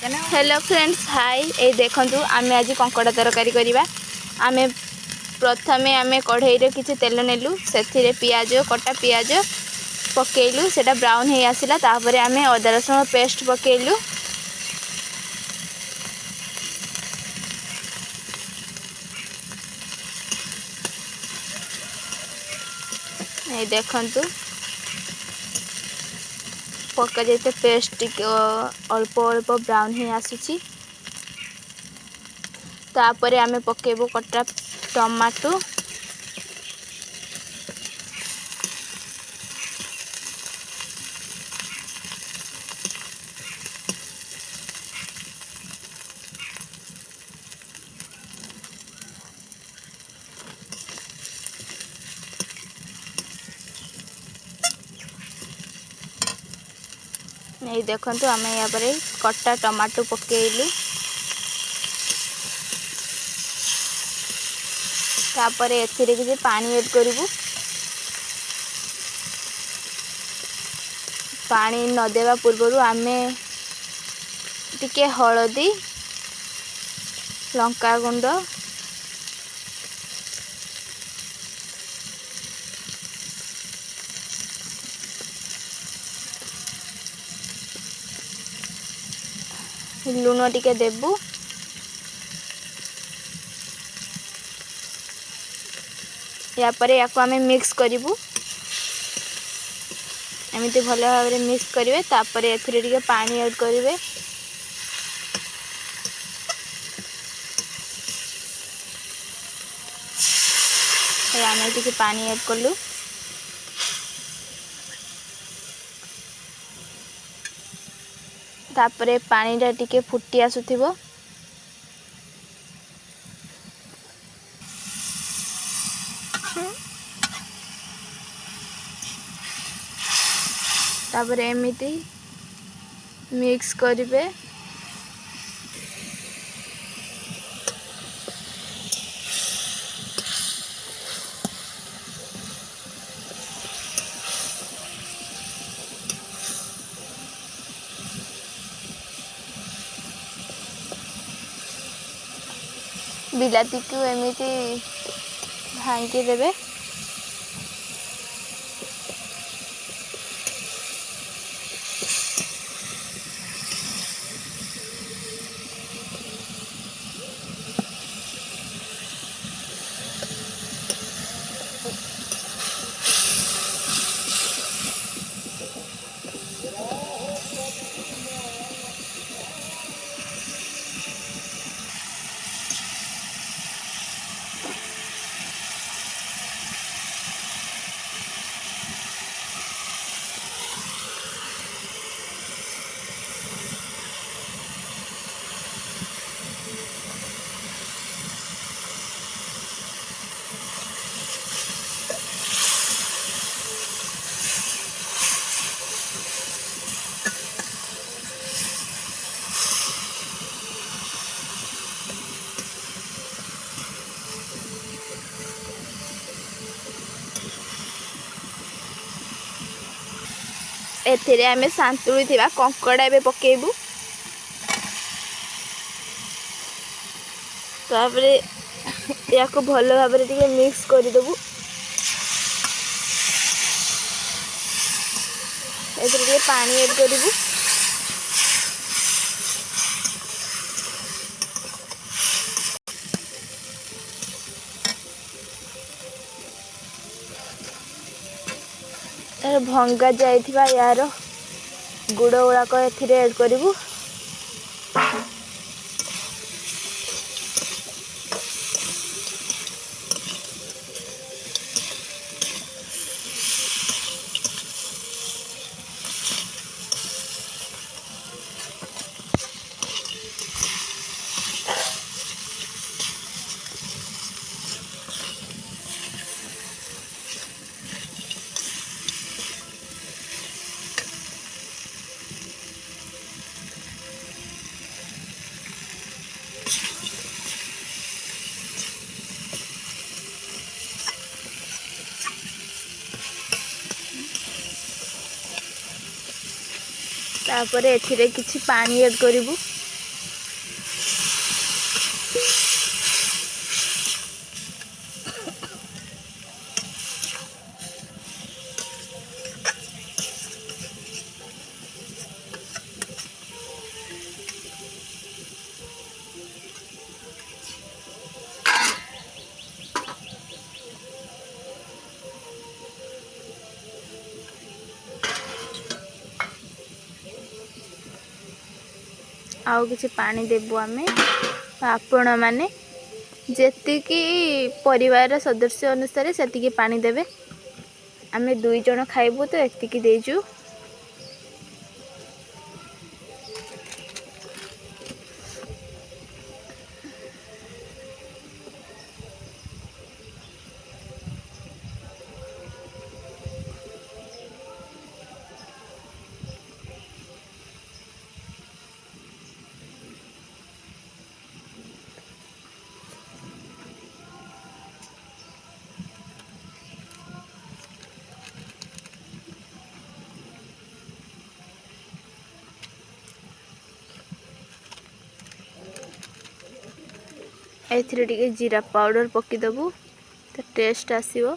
Hello friends hi ए देखंतु आमे आज कंकड़ा तरकारी करिबा। आमे प्रथमे आमे कढ़ाई रे किछि तेल नेलु सेथिरे पियाज कटा पियाज पकेइलु सेटा ब्राउन हे आसिला तापरे आमे अदा रसुन पेस्ट पकेइलु। ए देखंतु पक्का जेते पेस्ट अल्प अल्प ब्राउन ही आसुची तापरे आमे पकेबो कटा टमाटो नहीं देखंतु आमे या परे कटा टमाटो पकेइलु तापरे एथिरे किछि पानी ऐड करिवु। पानी न देवा पूर्वरु आमे टिके हळदी लंका गुंड लूण टिके देबू। या परे याको आमे मिक्स करिवु एमिति भले भाबरे मिक्स करिवे तापरे एथिरे टिके पानी ऐड करिवे। आमे टिके पानी ऐड करलु तापरे पानी टा टिके फुटी आसुथिबो तापरे एमिति मिक्स करिवे। बिलाती को एमिति भांगी देबे। एथिरे आमे सांतुली थिबा कंकड़ा एबे पकेबू तापरे याको भलो भाबरे टिके मिक्स करि देबू। एथिरे टिके पानी ऐड करिवू भंगा जाइथिबा यार गुड़ गुड़ाक एथिरे ऐड करिवू। तापरे एथिरे किछि पानी ऐड करिवु। आउ किछि पानी देबु आमे आपण माने जेतिकी परिवार सदस्य अनुसार सेतिकी पानी देबे। आमे 2 जण खाइबु तो एतिकी देजु। एथिरे टिके जीरा पाउडर पकी दबु तो टेस्ट आसीबो।